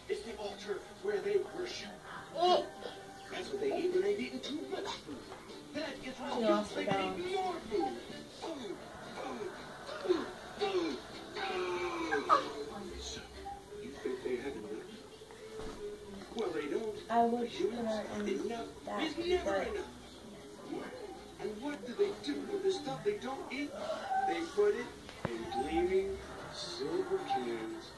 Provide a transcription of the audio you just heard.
It's the altar where they worship. That's what they eat when they've eaten too much food. That is what guilt they can eat more food. So, you think they have enough? Well, they don't. I would put her in that. It's never enough. And what do they do with the stuff they don't eat? They put it in gleaming silver cans